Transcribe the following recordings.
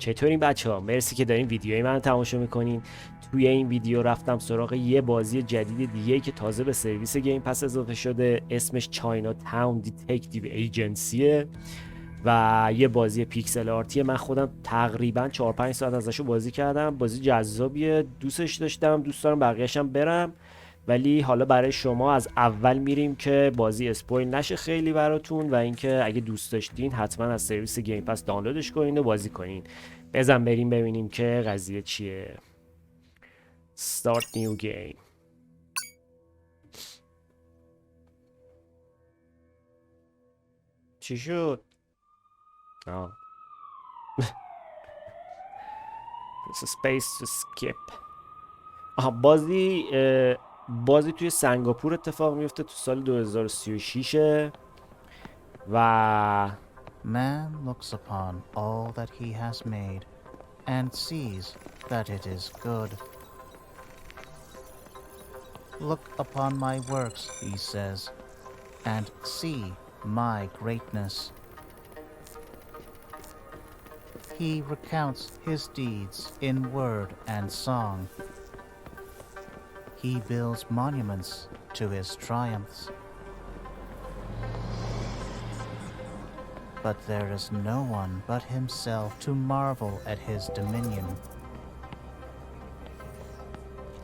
چطورین بچه‌ها؟ مرسی که دارین ویدیوی من تماشا میکنین. توی این ویدیو رفتم سراغ یه بازی جدید دیگه که تازه به سرویس گیم پس اضافه شده. اسمش چایناتاون دیتکتیو ایجنسیه و یه بازی پیکسل آرتیه. من خودم تقریبا 4-5 ساعت ازشو بازی کردم. بازی جذابیه، دوستش داشتم، دوست دارم بقیه‌شم برم. ولی حالا برای شما از اول میریم که بازی اسپویل نشه خیلی براتون، و اینکه اگه دوست داشتین حتما از سرویس گیم پس دانلودش کنین و بازی کنین. بزن بریم ببینیم که قضیه چیه. Start new game. چی شد؟ There's a space to skip. بازی توی سنگاپور اتفاق میفته تو سال 2036 و Man looks upon all that he has made and sees that it is good. Look upon my works, he says, and see my greatness. He recounts his deeds in word and song. He builds monuments to his triumphs. But there is no one but himself to marvel at his dominion.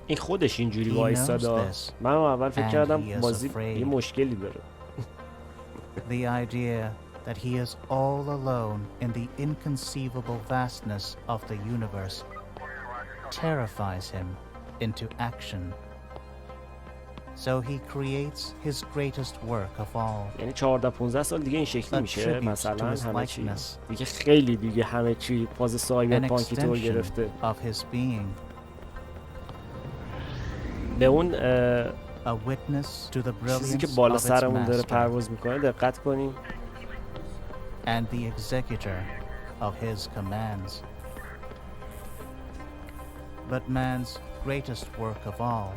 این خودش اینجوری وایساده. من اول فکر کردم بازی یه مشکلی داره. The idea that he is all alone in the inconceivable vastness of the universe terrifies him into action. So he creates his greatest work of all. یعنی 14-15 سال دیگه این شکلی میشه مثلا همه چی دیگه خیلی دیگه همه چی فاز سایبرپانکی طور گرفته. Of his being. به اون A witness to the چیزی که brilliance بالا of its سرمون داره master پرواز میکنه دقت کنیم. and the executor of his commands. But man's greatest work of all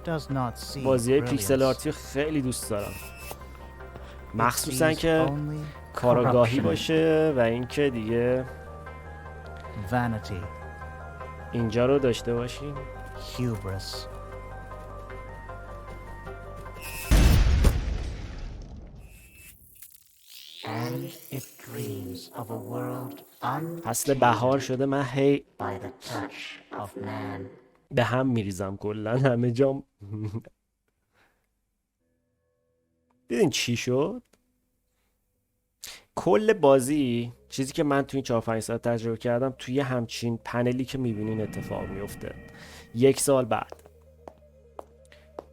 does not see بازی‌های brilliance. پیکسل آرتی خیلی دوست دارم، مخصوصا It sees که only کارآگاهی corruption, باشه و اینکه دیگه vanity, اینجا رو داشته باشیم. hubris. And it dreams of a world فصل بهار شده، من هی by the touch of man. به هم میریزم کلا همه جام. دیدین چی شد؟ کل بازی چیزی که من توی 4-5 ساعت تجربه کردم توی همچین پنلی که میبینین اتفاق میفته. 1 سال بعد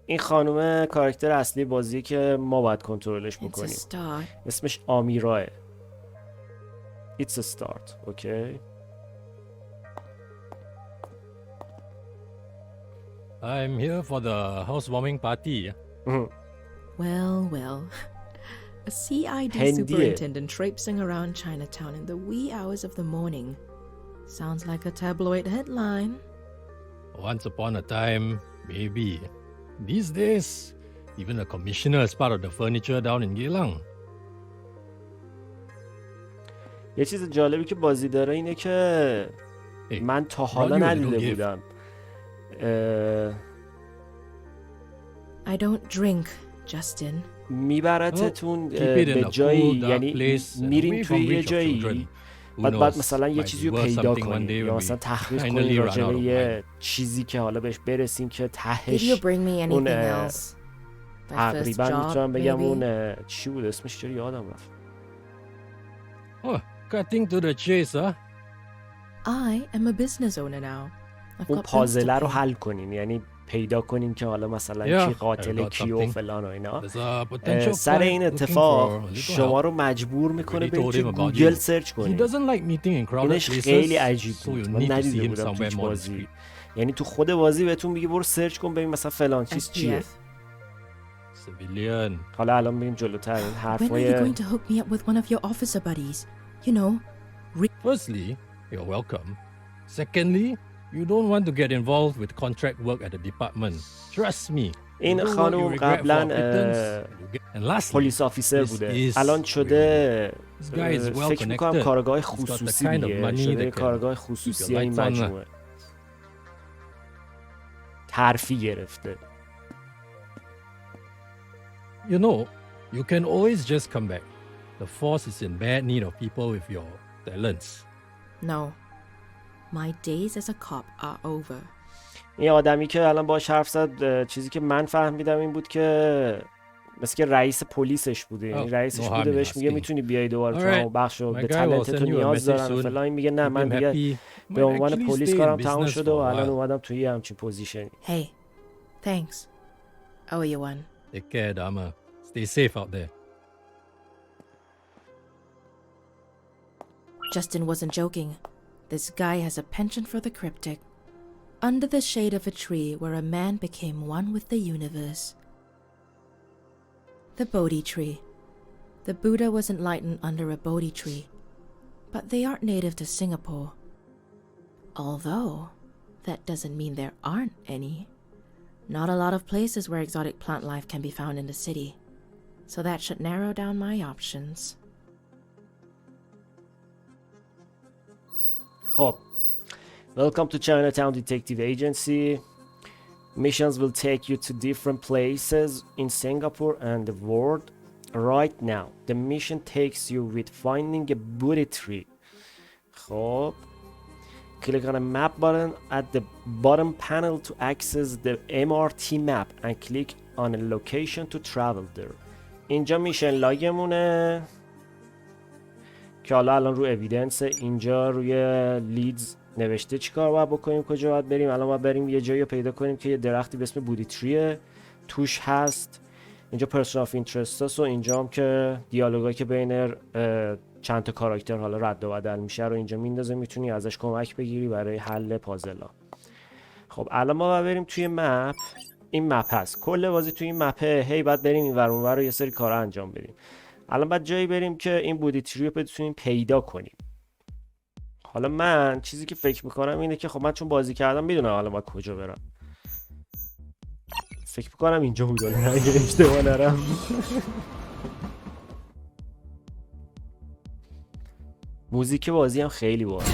این خانومه کاراکتر اصلی بازی که ما باید کنترلش بکنیم. اسمش آمیراه. It's a start, okay? I'm here for the housewarming party. Well. A CID superintendent traipsing around Chinatown in the wee hours of the morning. Sounds like a tabloid headline. Once upon a time, maybe. These days, even a commissioner is part of the furniture down in Geylang. یه چیز جالبی که بازی داره اینه که من تا حالا ندیده بودم. I don't drink, Justin. میبرتتون به جایی، یعنی میرین توی یه جایی بعد مثلا یه چیزی رو پیدا کنید یا مثلا تحقیق کنید راجع به یه چیزی که حالا بهش برسین که تهش اون تقریبا میتونم بگم اون چی بود اسمش، چرا یادم رفت. Cutting to the chase, huh? I am a business owner now. اون پازله رو حل کنین، یعنی پیدا کنین که حالا مثلا کی قاتل کیو و فلان و اینا. سر این اتفاق شما رو مجبور میکنه برید توی گوگل سرچ کنین. اینش خیلی عجیب بود، من ندیده بودم توی بازی. یعنی تو خود بازی بهتون میگه برو سرچ کن ببین مثلا فلان چیز چیه. حالا الان میریم جلوتر این حرفای. Firstly, you're welcome. Secondly, you don't want to get involved with contract work at the department. Trust me, این خانوم قبلا پلیس آفیسر بوده، الان شده فکر میکنم کارآگاه خصوصی دیگه، شده کارآگاه خصوصی این مجموعه، ترفی گرفته. You know, you can always just come back. The force is in bad need of people with your talents. No. My days as a cop are over. این آدمی که الان باهاش حرف زد، چیزی که من فهمیدم این بود که مثل که رئیس پلیسش بوده، یعنی رئیسش بوده، بهش میگه میتونی بیای دوباره تو همون بخش و به تالنت تو نیاز دارن فلان. این میگه نه، من دیگه به عنوان پلیس کارم تموم شده و الان اومدم توی همچین پوزیشنی. Hey, thanks. I owe you one. Take care, Dama. Stay safe out there. Justin wasn't joking. This guy has a penchant for the cryptic. Under the shade of a tree where a man became one with the universe. The Bodhi tree. The Buddha was enlightened under a Bodhi tree, but they aren't native to Singapore. Although, that doesn't mean there aren't any. Not a lot of places where exotic plant life can be found in the city, so that should narrow down my options. خب Welcome to Chinatown Detective Agency. Missions will take you to different places in Singapore and the world. Right now, the mission takes you with finding a Bodhi tree. خب click on a map button at the bottom panel to access the MRT map and click on a location to travel there. اینجا میشن لاگمونه که حالا الان رو اویدنس، اینجا روی لیدز نوشته چیکار باید بکنیم، کجا باید بریم. الان باید بریم یه جایی رو پیدا کنیم که یه درختی به اسم بودی تریه توش هست. اینجا پرسون آف اینترست هست و اینجا هم که دیالوگایی که بین چند تا کاراکتر حالا رد و بدل میشه رو اینجا میندازه، میتونی ازش کمک بگیری برای حل پازلا. خب الان ما باید بریم توی مپ. این مپ هست، کل بازی توی این مپه، هی بعد بریم این ور اون ور رو یه سری کارا انجام بدیم. الان بعد جایی بریم که این بودی تری رو بتونیم پیدا کنیم. حالا من چیزی که فکر میکنم اینه که خب من چون بازی کردم میدونم حالا باید کجا برم. فکر میکنم اینجا بود اگه اشتباه نرم. موزیک بازی هم خیلی باحال.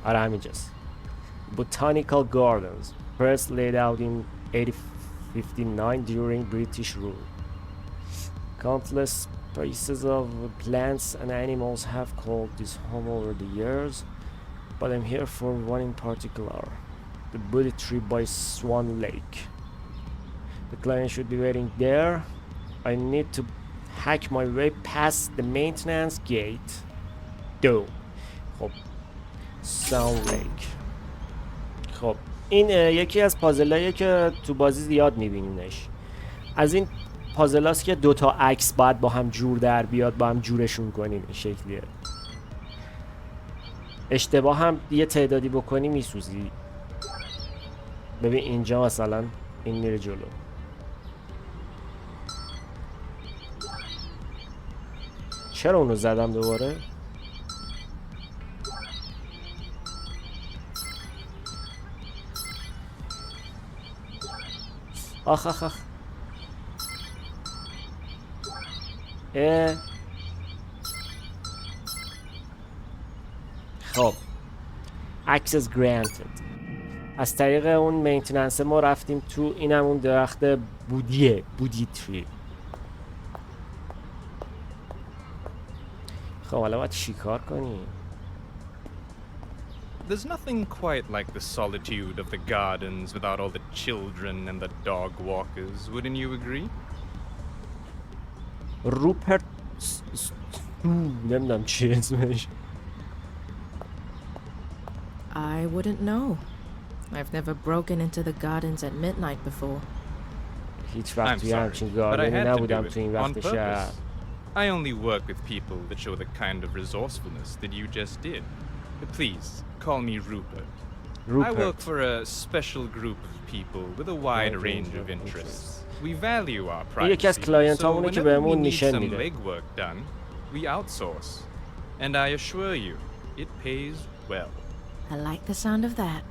آره همینجاست. Botanical Gardens, first laid out in 1859 during British rule. Countless species of plants and animals have called this home over the years, but I'm here for one in particular, the Bodhi tree by Swan Lake. The client should be waiting there. I need to hack my way past the maintenance gate. Do. خب Swan Lake. خب این یکی از پازلاییه که تو بازی زیاد میبینینش. از این پازلاست که دوتا عکس باید با هم جور در بیاد، با هم جورشون کنیم. این شکلیه. اشتباه هم یه تعدادی بکنی میسوزی. ببین اینجا مثلا این میره جلو. چرا اونو زدم دوباره؟ آخ آخ آخ. خب access granted. از طریق اون مینتیننس ما رفتیم تو. اینم اون درخت بودیه، بودی تری. خب حالا باید چی کار کنیم؟ There's nothing quite like the solitude of the gardens without all the children and the dog walkers, wouldn't you agree? روپرت نمیدونم چی اسمش. I wouldn't know. I've never broken into the gardens at midnight before. هیچ وقت توی همچین گاردنی نبودم تو این وقت شب. I only work with people that show the kind of resourcefulness that you just did. Please, call me Rupert. I work for a special group of people with a wide range of interests. We value our privacy, so whenever we need some legwork done, we outsource. And I assure you, it pays well. I like the sound of that.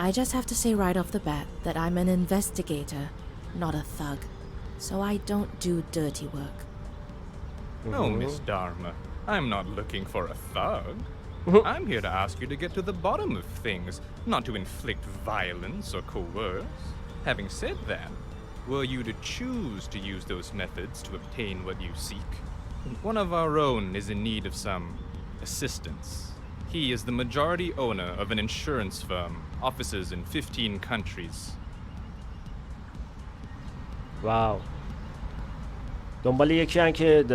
I just have to say right off the bat that I'm an investigator, not a thug. So I don't do dirty work. No, Miss Dharma. I'm not looking for a thug. I'm here to ask you to get to the bottom of things, not to inflict violence or coerce. Having said that, were you to choose to use those methods to obtain what you seek, one of our own is in need of some assistance. He is the majority owner of an insurance firm, offices in 15 countries. واو. دنبال یکی هن که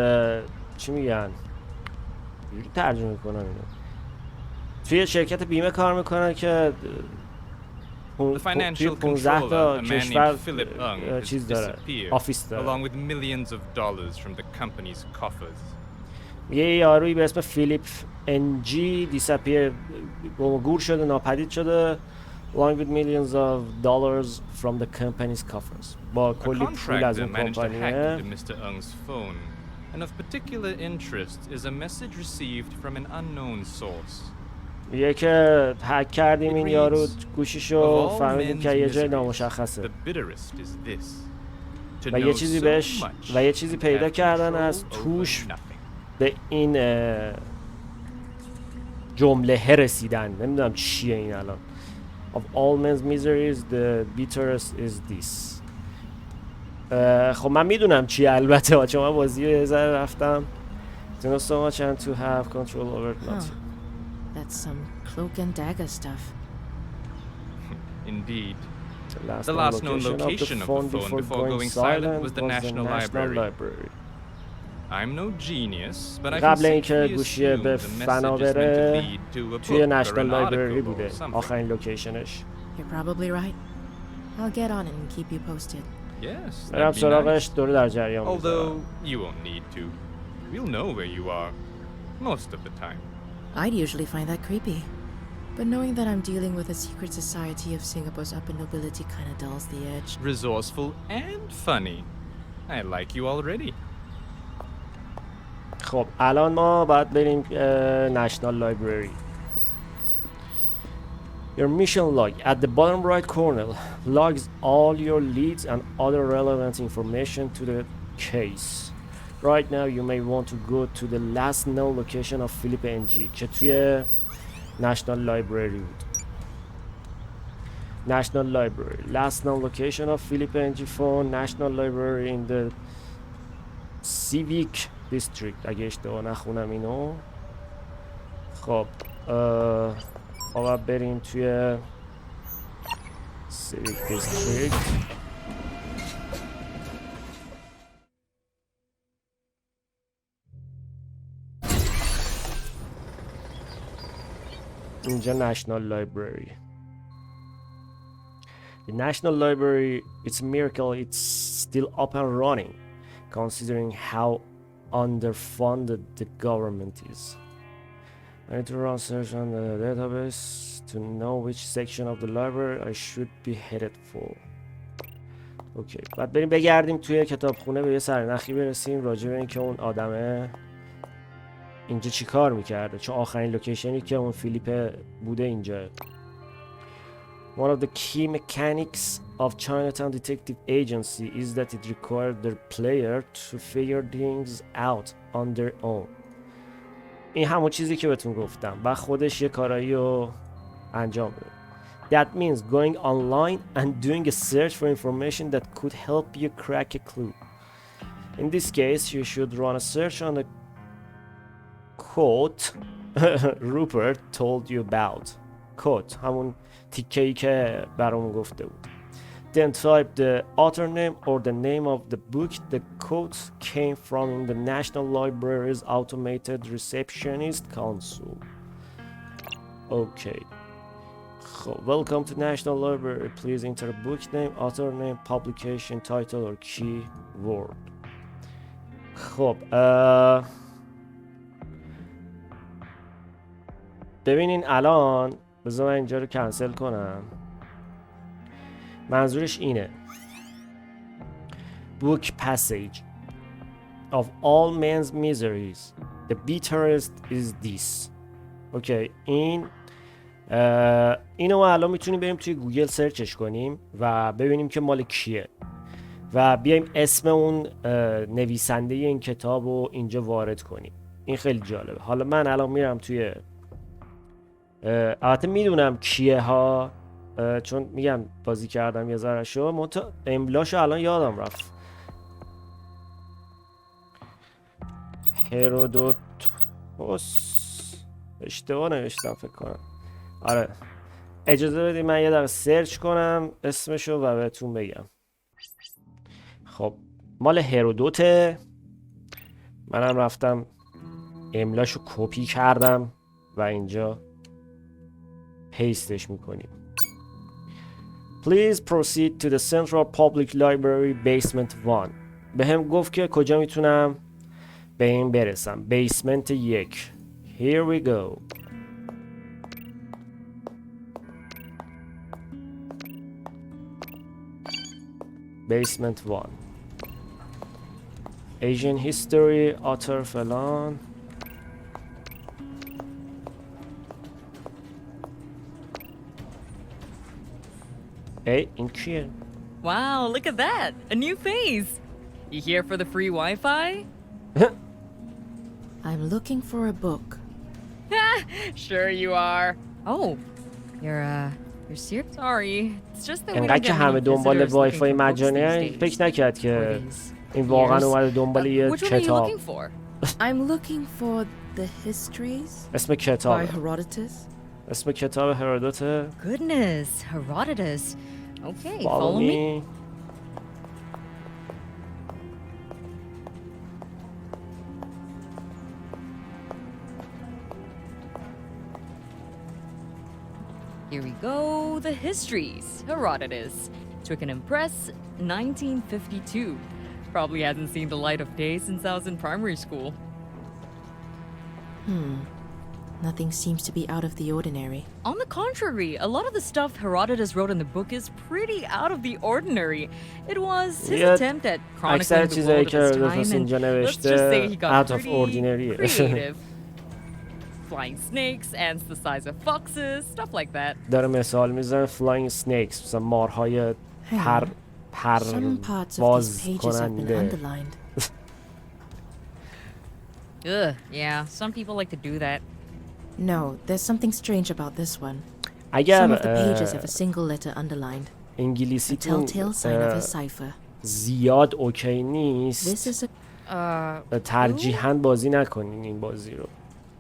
چی میگن؟ چجوری ترجمه کنم اینو؟ توی شرکت بیمه کار میکنن که The financial 15 controller, تا a man کشور named Philip Ung, has چیز داره، disappeared, آفیس داره. along with millions of dollars from the company's coffers. یه یارویی به اسم فیلیپ انجی دیسپیر گور شده، ناپدید شده، along with millions of dollars from the company's coffers. با A کلی پول از contractor اون managed to hack کمپانیه. into Mr. Ung's phone, and of particular interest is a message received from an unknown source. یه که هک کردیم این یارو Of گوشیشو، all فهمیدیم men's که یه جای miseries, نامشخصه the bitterest is this. To و know یه چیزی so بهش much و یه چیزی and پیدا have کردن control از over توش nothing. به این جمله رسیدن. نمیدونم چیه این الان. Of all men's miseries the bitterest is this. خب من میدونم چیه البته، چون من بازی رو یه ذره رفتم. To know so much and to have control over Huh. nothing. That's some cloak and dagger stuff. Indeed. The The last known location of the phone before going silent was the National Library. I'm no genius, but I can قبل اینکه safely گوشی assume به the فنا message is meant to بره lead to a توی book or نشنال an لایبرری article or بوده something. آخرین لوکیشنش. You're probably right. I'll get on it and keep you posted. Yes, برم that'd be سراغش nice. دور در جریان Although بذارم. you won't need to. We'll know where you are most of the time. I'd usually find that creepy. But knowing that I'm dealing with a secret society of Singapore's upper nobility kind of dulls the edge. Resourceful and funny. I like you already. خب الان ما باید بریم نشنال لایبرری. Your mission log at the bottom right corner logs all your leads and other relevant information to the case. Right now you may want to go to the last known location of Philip NG که توی نشنال لایبرری بود. National Library. Last known location of Philip NG phone. National Library in the Civic District. اگه اشتباه نخونم اینو. خب ما بریم توی Civic District. اینجا National Library. The National Library, it's a miracle it's still up and running, considering how underfunded the government is. I need to run search on the database to know which section of the library I should be headed for. اوکی، بعد بریم بگردیم توی کتابخونه به یه سرنخی برسیم راجع به اینکه اون آدمه اینجا چی کار میکرده، چون آخرین لوکیشنی که اون فیلیپ بوده اینجا. One of the key mechanics of Chinatown Detective Agency is that it requires the player to figure things out on their own. این همون چیزی که بهتون گفتم و خودش یه کارایی رو انجام بده. That means going online and doing a search for information that could help you crack a clue. In this case, you should run a search on the quote Rupert told you about. Quote همون تیکه‌ای که برامون گفته بود. Then type the author name or the name of the book the quote came from in the National Library's automated receptionist console. Okay. Welcome to National Library. Please enter book name, author name, publication title or keyword. خب ببینین الان بذار من اینجا رو کنسل کنم. منظورش اینه book passage of all men's miseries the bitterest is this. اوکی، این اینو ما الان میتونیم بریم توی گوگل سرچش کنیم و ببینیم که مال کیه و بیایم اسم اون نویسنده این کتاب رو اینجا وارد کنیم. این خیلی جالبه. حالا من الان میرم توی البته میدونم کیه ها، چون میگم بازی کردم یه ذره شو، املاشو الان یادم رفت. هرودوتوس، اشتباه نوشتم فکر کنم. آره اجازه بدید من یه دقیقه سرچ کنم اسمشو و بهتون بگم. خب مال هرودوته. منم رفتم املاشو کپی کردم و اینجا پیستش میکنیم. Please proceed to the Central Public Library Basement 1. به هم گفت که کجا میتونم به این برسم. بیسمنت 1. Here we go. Basement 1. Asian history, author فلان. Hey, in here. Wow, look at that! A new face! You here for the free Wi-Fi? I'm looking for a book. Sure you are. Oh, you're serious? Sorry, it's just that we انقدر don't که get همه many دنبال visitors وای looking فای for books مجانی these days. فکر نکرد که For these این واقعا years. اومده دنبال یه Which one are you کتاب. looking for? I'm looking for the histories اسم by کتاب. Herodotus. اسم کتاب هرودوت. Goodness, Herodotus. Okay, Follow follow me. me. Here we go, the histories. Herodotus. Took an impress 1952. Probably hasn't seen the light of day since I was in primary school. Nothing seems to be out of the ordinary. On the contrary, a lot of the stuff Herodotus wrote in the book is pretty out of the ordinary. It was his Yeah, attempt at اکثر chronicling the چیزایی world که of his هرودوتوس time, and اینجا let's just say he نوشته got out of pretty ordinary. creative. Flying snakes, ants the size of foxes, stuff like that. داره مثال میزنه flying snakes، مثلا مارهای Some parts of پرواز these pages have been کننده. underlined. Ugh, yeah, some people like to do that. No, there's something strange about this one. Some اگر of the pages have a single letter underlined. A انگلیسیتون telltale sign of a cipher. زیاد اوکی This نیست، is a... ترجیحاً بازی نکنین این بازی رو.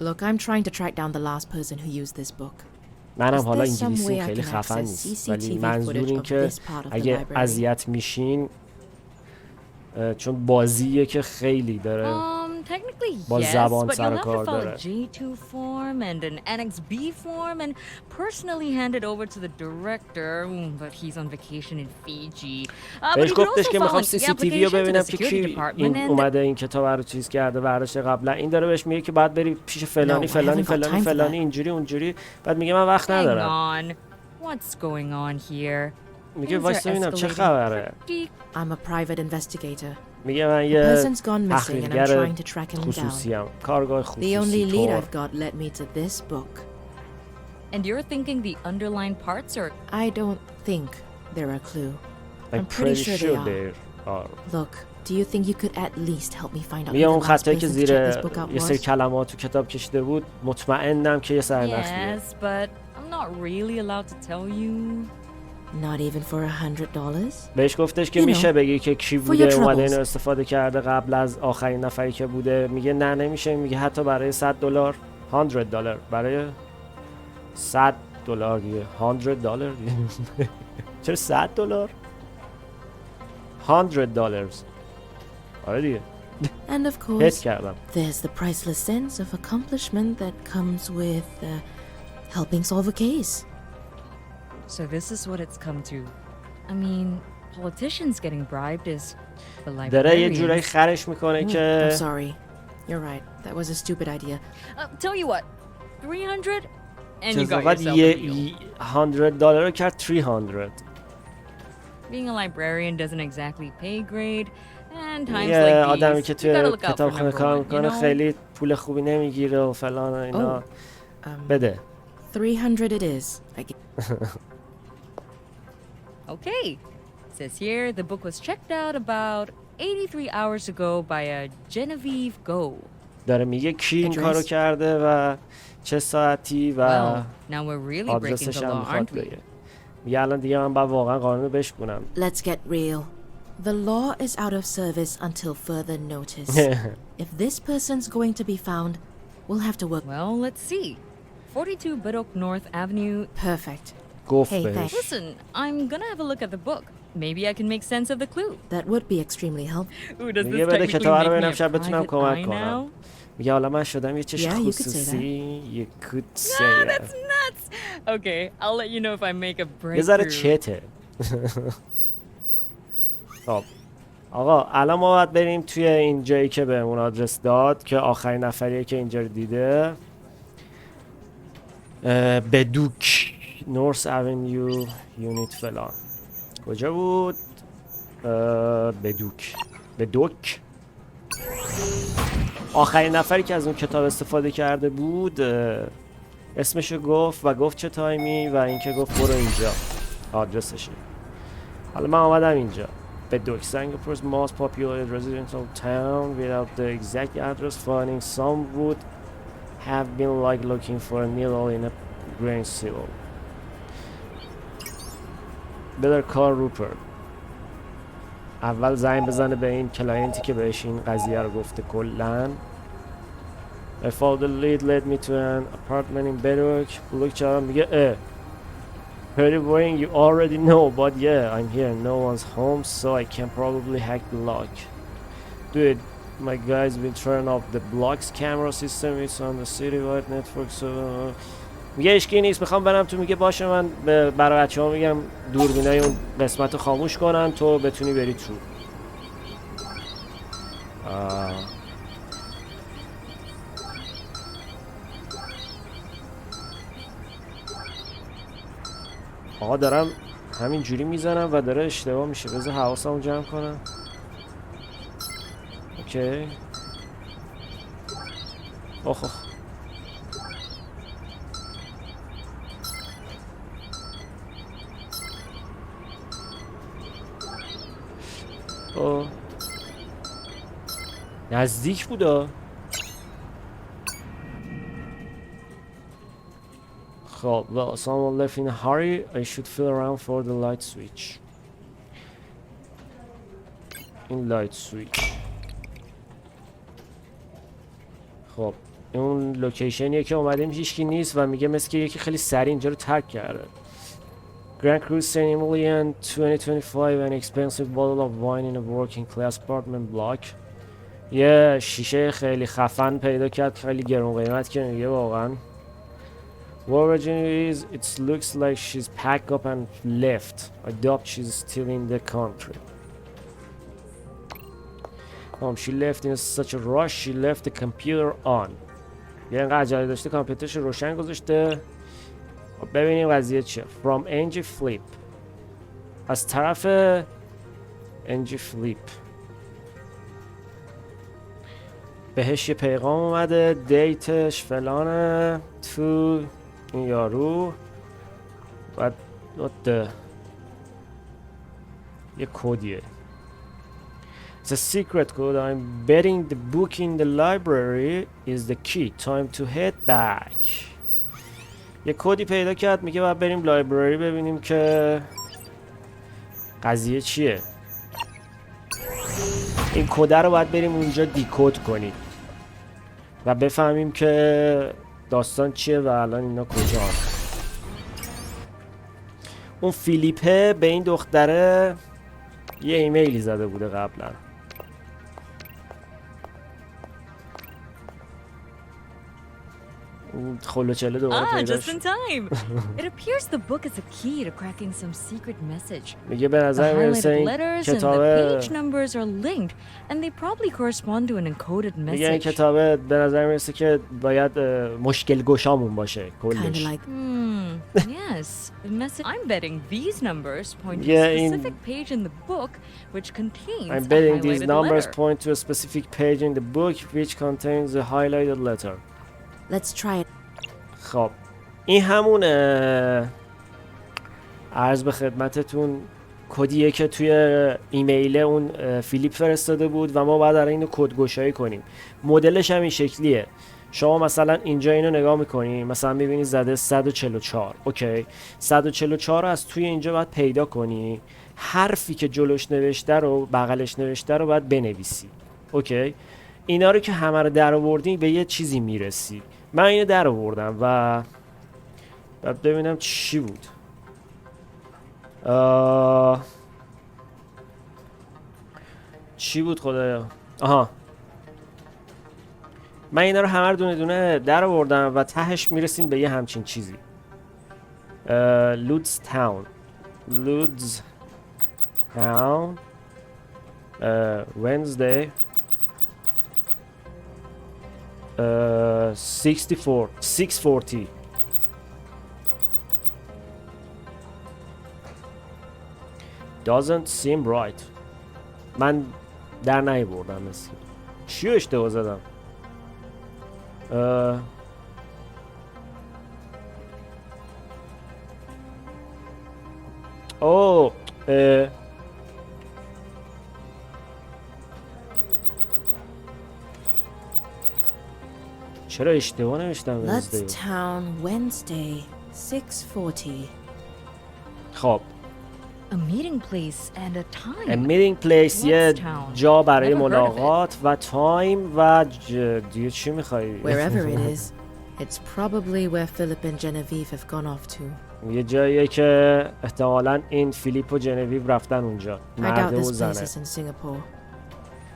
Look, I'm trying to track down the last person who used this book. منم Is حالا there some انگلیسیم way I خیلی can خفن access نیست، ولی CCTV منظور footage این of که this part of the اگه library? اذیت میشین، چون بازیه که خیلی داره Technically با yes, زبان but سر you'll have کار to file a داره. J2 form and an Annex B form and personally hand it over to the director, but he's on vacation in Fiji. But بهش you could گفتش also که file میخوام an سی سی تی وی رو application to the ببینم که security کی department این and... اومده این کتاب رو چیز کرده برداشته قبلا. این داره بهش میگه که بعد بری پیش فلانی No, I فلانی haven't got فلانی time for فلانی that. اینجوری اونجوری. بعد میگه من وقت Hang ندارم. on. What's going on here? میگه Things are وایسا ببینم چه escalating خبره. pretty I'm a private investigator. میگه من The یه person's gone missing and I'm تحقیقگر trying to track him down. خصوصیم، کارگاه The خصوصی only lead طور. I've got led me to this book. And you're thinking the underlined parts are... I don't think they're a clue. I'm I'm pretty sure they are. they are. Look, do you think you could at least help me find out میگه who اون the last خطایی که person to زیر check this book out یه سری was? کلمات تو کتاب کشیده بود مطمئنم که یه سرنخیه. Yes, but I'm not really allowed to tell you. Not even for $100? بهش گفتش که You know, میشه بگی که کی for بوده your اومده troubles. اینو استفاده کرده قبل از آخرین نفری که بوده. میگه نه نمیشه. میگه حتی برای $100 $100 برای $100 دیگه $100 دیگه چرا $100 $100 آره دیگه And of هت course, کردم. there's the priceless sense of accomplishment that comes with helping solve a case. So this is what it's come to. I mean, politicians getting bribed is the داره یه جورایی librarians. خرش میکنه I'm که sorry. You're right. That was a stupid idea. Tell you what, 300 and you got فقط yourself a یه deal. $100 رو کرد 300. Being a librarian doesn't exactly pay great, and times یه like آدمی these, که you gotta توی look out for کتابخونه number کار one, you میکنه know? خیلی پول خوبی نمیگیره و فلان و اینا. بده. 300 it is. I guess. Okay. Says here the book was checked out about 83 hours ago by a Genevieve Go. داره میگه کی این Address. کارو کرده و چه ساعتی و Well, now we're really breaking آدرسش the هم law, میخواد aren't we? بگه. میگه الان دیگه من باید واقعا قانونو بشکنم. Let's get real. The law is out of service until further notice. If this person's going to be found, we'll have to work. Well, let's see. 42 Biddock North Avenue. Perfect. گفت Hey, بهش. thanks. Listen, I'm gonna have a look at the book. Maybe I can make sense of the clue. That would be extremely helpful. Ooh, does میگه this بده technically کتاب رو make me ببینم a شاید بتونم private کمک eye کنم. now? میگه حالا من شدم یه چش Yeah, you could say خصوصی. You could say Ah, that. that's nuts! Okay, I'll let you know if I make a یه ذره breakthrough. چته. خب آقا الان ما باید بریم توی این جایی که بهمون آدرس داد که آخرین نفریه که اینجا رو دیده. بدوک نورس اونیو یونیت فلان کجا بود؟ بدوک آخرین نفری که از اون کتاب استفاده کرده بود اسمشو گفت و گفت چه تایمی و اینکه گفت برو اینجا آدرسشه. حالا من آمدم اینجا. بدوک Singapore's most populated residential town without the exact address finding some would have been like looking for a needle in a grain sieve. Better call Rupert. اول زنگ بزنه به این کلاینتی که بهش این قضیه رو گفته کلن. I followed the lead led me to an apartment in Bedok. بلوک چهارم میگه pretty boring you already know but yeah I'm here no one's home so I can probably hack the lock. Dude my guys will turn off the blocks camera system it's on the citywide network so میگه اشکی نیست میخوام برم تو. میگه باشه من برای بچه ها میگم دوربینای اون قسمت رو خاموش کنن تو بتونی بری تو. آقا دارم همین جوری میزنم و داره اشتباه میشه. بذار حواسمو جمع کنم. اوکی آخ نزدیک بودا. خب well someone left in a hurry I should feel around for the light switch. این light switch خب اون لوکیشنیه که اومدیم هیچکی نیست و میگه مثل که یکی خیلی سریع اینجا رو ترک کرده. Grand Cruise St. Emilion 2025 an expensive bottle of wine in a working class apartment block. یه شیشه خیلی خفن پیدا کرد خیلی گرون قیمت که میگه واقعا. What Virginia is it looks like she's packed up and left. I doubt she's still in the country. She left in such a rush she left the computer on. یه اینقدر عجله داشته کامپیوترش روشن گذاشته. ببینیم قضیه چیه. From Angie Flip از طرف Angie Flip بهش یه پیغام اومده دیتش فلانه تو این یارو و یه کدیه. It's a secret code. I'm betting the book in the library is the key. Time to head back. یه کدی پیدا کرد میگه باید بریم لایبرری ببینیم که قضیه چیه. این کد رو باید بریم اونجا دیکود کنیم و بفهمیم که داستان چیه و الان اینا کجا هست. اون فیلیپه به این دختره یه ایمیلی زده بوده قبلا. خلوچله دوباره Ah, پیدا just in شد. time. It appears the book is a key to cracking some secret message. میگه به The نظر میرسه highlighted این letters and کتاب the page numbers are linked, and they probably correspond to an encoded میگه این message. کتاب به نظر میرسه که باید مشکل گشامون باشه Kinda کلش. like Yes. The message. I'm betting these numbers point to Yeah, a in- specific page in the book which contains I'm a betting these highlighted numbers letter. point to a specific page in the book which contains a highlighted letter. let's try it. خب این همون عرض به خدمتتون کدیه که توی ایمیل اون فیلیپ فرستاده بود و ما باید الان اینو کدگشایی کنیم. مدلش هم این شکلیه. شما مثلا اینجا اینو نگاه میکنی، مثلا میبینی زده 144. اوکی، 144 رو از توی اینجا باید پیدا کنی، حرفی که جلوش نوشته رو بغلش نوشته رو باید بنویسی. اوکی، اینا رو که همه رو در آوردی به یه چیزی میرسی. من اینو در آوردم و بعد ببینم چی بود. چی بود خدایا؟ آها، من اینا رو همه رو دونه دونه در آوردم و تهش میرسیم به یه همچین چیزی. لودز تاون، لودز تاون، Wednesday 640 doesn't seem right. من در نیاوردم مثل چی رو اشتباه زدم. اوه چرا اشتباه نوشتم؟ Lutz Town, Wednesday, 6:40. خب A meeting place and a time. A meeting place یه Town. جا برای Never heard of ملاقات و تایم و دیگه چی میخوایی؟ Wherever it is, it's probably where Philip and Genevieve have gone off to. یه جاییه که احتمالاً این فیلیپ و جنویو رفتن اونجا. I doubt مرد و this place زنه. is in Singapore.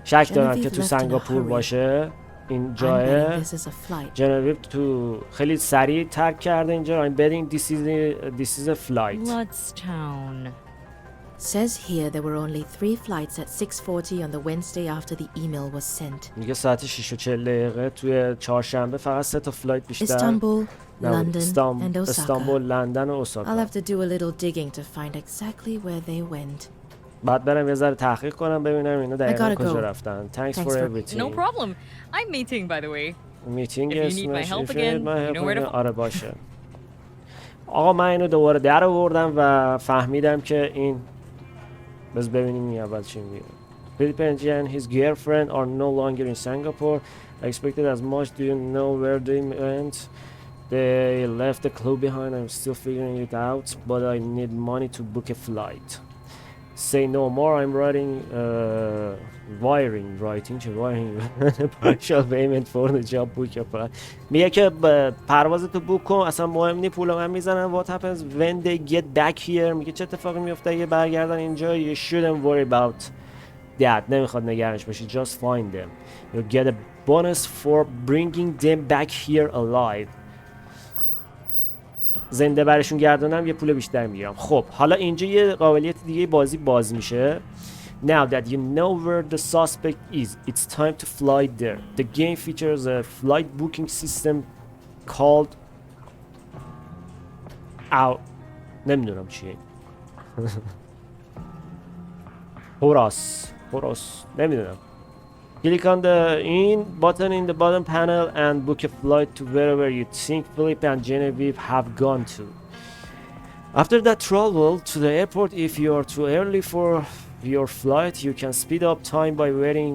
شک دارم Genevieve که تو left in a سنگاپور hurry. باشه این I'm betting جایه. this is a flight. جنویو تو خیلی سریع ترک کرده اینجا. I'm betting this is a flight. Lutz Town. Says here there were only 3 flights at 6:40 on the Wednesday after the email was sent. میگه ساعت 6:40 توی چهارشنبه فقط 3 تا فلایت بیشتر. Istanbul, نبود. London, and Osaka. استانبول، لندن و I'll اوساکا. have to do a little digging to find exactly where they went. بعد برم یه ذره تحقیق کنم ببینم اینا دقیقاً gotta کجا go. رفتن. Thanks Thanks for for- everything. No problem. I'm meeting, by the way. میتینگ If you need my help again, you know where to- آره باشه. آقا من اینو دوباره در آوردم و فهمیدم که این بس ببینیم این اول چی میگه. Philip and his girlfriend are no longer in Singapore. I expected as much. Do you know where they went? They left a clue behind. I'm still figuring it out, but I need money to book a flight. Say no more. I'm writing partial payment for the job book your flight. میگه که پروازتو بوک کن، اصلا مهم نیست، پول من میزنن. What happens when they get back here؟ میگه چه اتفاقی میفته اگه برگردن اینجا؟ You shouldn't worry about that. نمیخواد نگرانش باشی. Just find them. You get a bonus for bringing them back here alive. زنده برشون گردونم یه پول بیشتر میگیرم. خب حالا اینجا یه قابلیت دیگه بازی باز میشه. Now that you know where the suspect is, it's time to fly there. The game features a flight booking system called نمیدونم چیه. هوراس نمیدونم. Click on the in button in the bottom panel and book a flight to wherever you think Philip and Genevieve have gone to. After that travel to the airport, if you are too early for your flight, you can speed up time by waiting.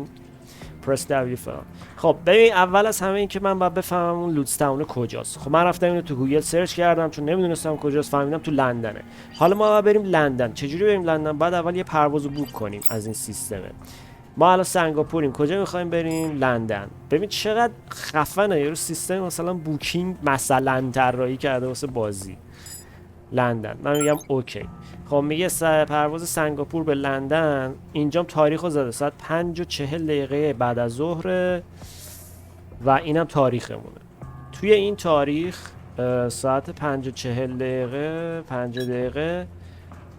Press W فلان. خب ببین اول از همه این که من باید بفهمم اون لودز تاون کجاست. خب من رفتم اینو تو گوگل سرچ کردم چون نمیدونستم کجاست، فهمیدم تو لندنه. حالا ما باید بریم لندن. چجوری بریم لندن؟ بعد اول یه پروازو بوک کنیم از این سیستمه. ما الان سنگاپوریم، کجا میخوایم بریم؟ لندن. ببین چقدر خفنه، یه رو سیستم مثلا بوکینگ مثلا طراحی کرده واسه بازی. لندن. من میگم اوکی. خب میگه پرواز سنگاپور به لندن. اینجام تاریخو زده ساعت 5:40 بعد از ظهر و اینم تاریخمونه. توی این تاریخ ساعت 5:40 5 دقیقه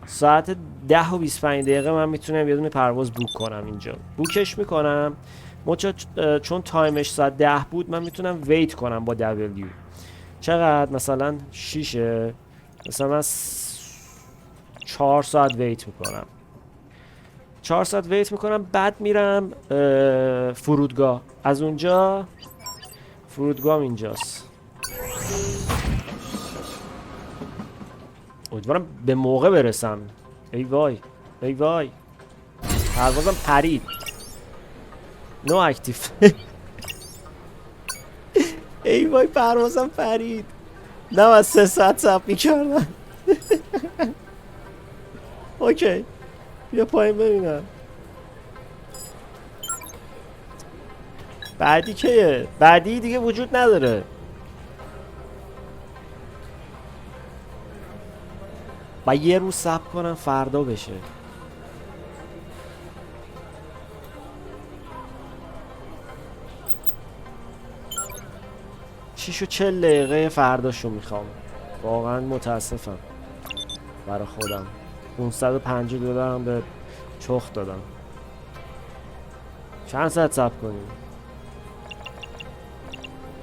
ساعت 10:25 من میتونم یه دونه پرواز بوک کنم. اینجا بوکش میکنم. چون تایمش ساعت 10 بود من میتونم ویت کنم با W. چقدر؟ مثلا 6 مثلا من 4 ساعت ویت میکنم. 4 ساعت ویت میکنم بعد میرم فرودگاه. از اونجا فرودگاه اینجاست. امیدوارم به موقع برسم. ای وای ای وای پروازم پرید. نو اکتیو. ای وای پروازم پرید. نه از 3 ساعت صبر میکردم. اوکی بیا پایین ببینم بعدی کیه؟ بعدی دیگه وجود نداره. با یه روز صبر کنم فردا بشه. 6:40 دقیقه فرداشو میخوام. واقعا متاسفم برای خودم. 550 دادم به چخ دادم. چند ساعت صبر کنیم؟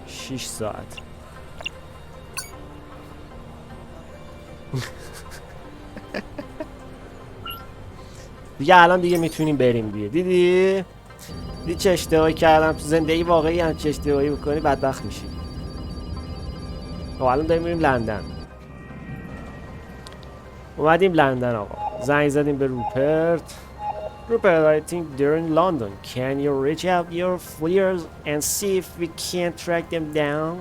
6 ساعت. دیگه الان دیگه میتونیم بریم دیگه. دیدی چه اشتباهی کردم تو زندگی واقعی. هم چه اشتباهی بکنی بدبخت میشی. خب الان داریم میریم لندن. اومدیم لندن آقا. زنگ زدیم به روپرت. Rupert, I think they're in London. Can you reach out your flares and see if we can track them down?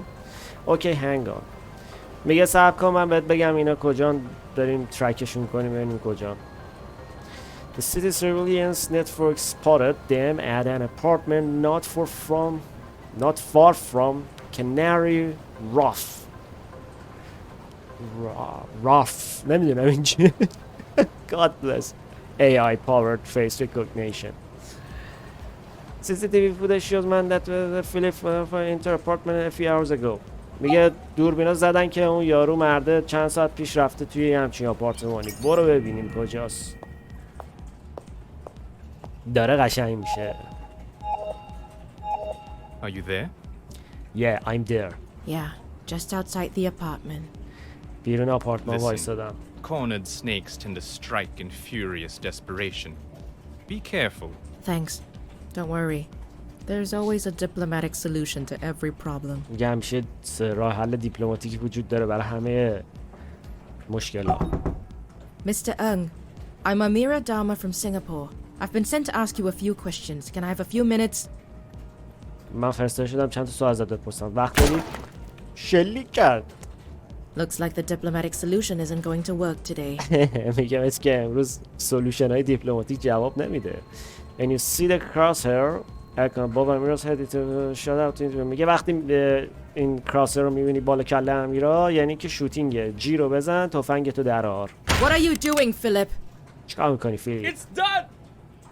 Okay, hang on. میگه صبر کن من بهت بگم اینا کجان داریم ترکشون کنیم ببینیم کجان. The city surveillance network spotted them at an apartment not far from Canary Wharf. نمیدونم این چیه. God bless. AI powered face recognition. CCTV footage shows man that Philip entered apartment a few hours ago. میگه دوربینا زدن که اون یارو مرده چند ساعت پیش رفته توی همچین آپارتمانی. برو ببینیم کجاست. داره قشنگ میشه. Are you there? Yeah, I'm there. Yeah, just outside the apartment. بیرون آپارتمان Listen. وایسادم. Cornered snakes tend to strike in furious desperation. Be careful. Thanks. Don't worry. There's always a diplomatic solution to every problem. میگه همیشه راه حل دیپلماتیکی وجود داره برای همه مشکلات. Mr. Ng, I'm Amira Dama from Singapore. I've been sent to ask you a few questions. Can I have a few minutes? من فرستاده شدم چند تا سوال ازت بپرسم. وقت داری؟ شلیک کرد. Looks like the diplomatic solution isn't going to work today. میگم از که امروز سولوشن های دیپلماتیک جواب نمیده. And you see the crosshair above Amir's head it shot out into. میگه وقتی این کراسر رو میبینی بالا کله امیرا یعنی که شوتینگه. جی رو بزن تفنگتو درار. What are you doing, Philip? چیکار میکنی فیلیپ؟ It's done!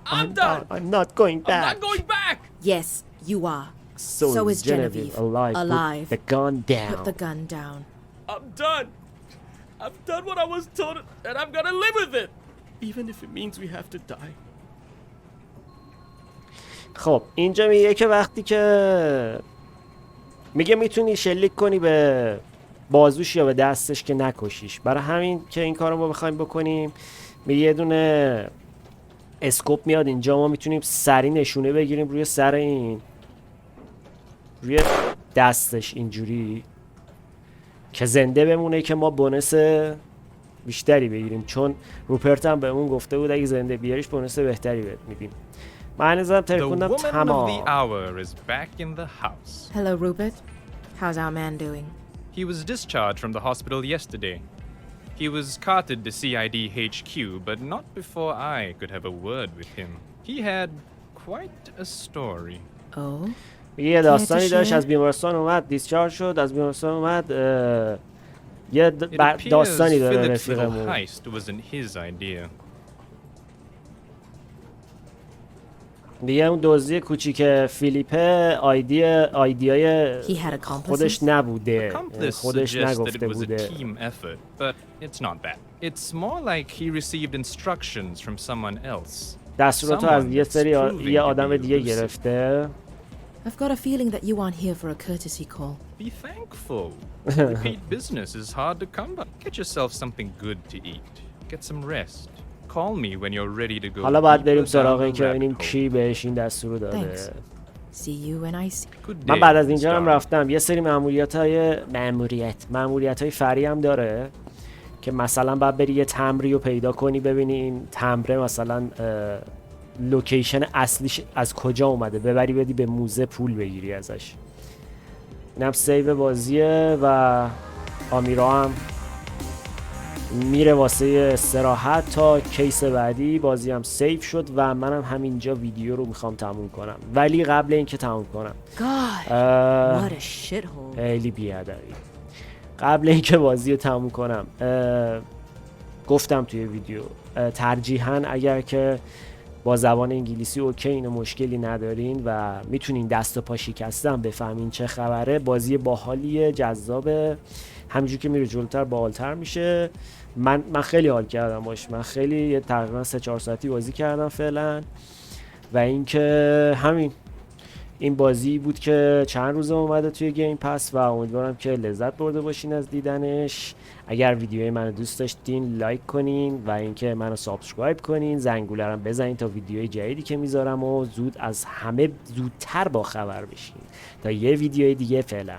I'm done! I'm not going back. I'm not going back! Yes, you are. So is Genevieve alive. Alive. Put the gun down. Put the gun down. I'm done! I've done what I was told and I'm gonna live with it! Even if it means we have to die. خب اینجا میگه که وقتی که میگه میتونی شلیک کنی به بازوش یا به دستش که نکشیش. برای همین که این کارو ما بخوایم بکنیم میگه یه دونه اسکوپ میاد اینجا. ما میتونیم سری نشونه بگیریم روی سر این روی دستش اینجوری که زنده بمونه که ما بونس بیشتری بگیریم. چون روپرت هم بهمون گفته بود اگه زنده بیاریش بونس بهتری بهت میدیم. من ازم The ترکوندم woman of the تمام. hour is back in the house. Hello, Rupert. How's our man doing? He was discharged from the hospital yesterday. He was carted to CID HQ, but not before I could have a word with him. He had quite a story. Oh? یه داستانی داشت. share? از بیمارستان اومد دیسچارج شد. از بیمارستان اومد یه It appears داستانی داره Philip's little رفیقمون. heist wasn't his idea. دیگه اون دزدی کوچیک فیلیپه آیدیای He had accomplices? خودش نبوده. Accomplice خودش suggests that it نگفته was a بوده. team effort, but it's not that. It's more like he received instructions from someone else. دستوراتو از Someone یه that's سری proving یه to آدم be دیگه elusive. گرفته. I've got a feeling that you aren't here for a courtesy call. Be thankful. Repeat business is hard to come by. Get yourself something good to eat. Get some rest. Call me when you're ready to go. حالا باید بریم deeper سراغ down این the که ببینیم rabbit hole. کی بهش این دستور رو داده. Thanks. See you when I see. Good من day, بعد از اینجا هم Mr. رفتم. یه سری ماموریت‌های فری هم داره که که مثلا باید بری یه تمبری رو پیدا کنی، ببینی این تمبره مثلا لوکیشن اصلیش از کجا اومده، ببری بدی به موزه پول بگیری ازش. اینم سیو بازیه و آمیرا هم میره واسه استراحت تا کیس بعدی. بازی هم سیو شد و منم همینجا ویدیو رو میخوام تموم کنم. ولی قبل اینکه تموم کنم God, what a shithole. خیلی بیادبی. قبل اینکه بازی رو تموم کنم گفتم توی ویدیو ترجیحاً اگر که با زبان انگلیسی اوکی اینو مشکلی ندارین و میتونین دست و پا شکستم بفهمین چه خبره، بازی باحالیه، جذابه، همینجور که میره جلوتر باحالتر میشه. من خیلی حال کردم باش. من خیلی تقریبا 3-4 ساعتی بازی کردم فعلا و اینکه همین این بازی بود که چند روزه اومده توی گیم پس و امیدوارم که لذت برده باشین از دیدنش. اگر ویدیوی منو دوست داشتین لایک کنین و اینکه منو سابسکرایب کنین، زنگوله رو بزنین تا ویدیوی جدیدی که میذارم و زود از همه زودتر با خبر بشین. تا یه ویدیوی دیگه، فعلا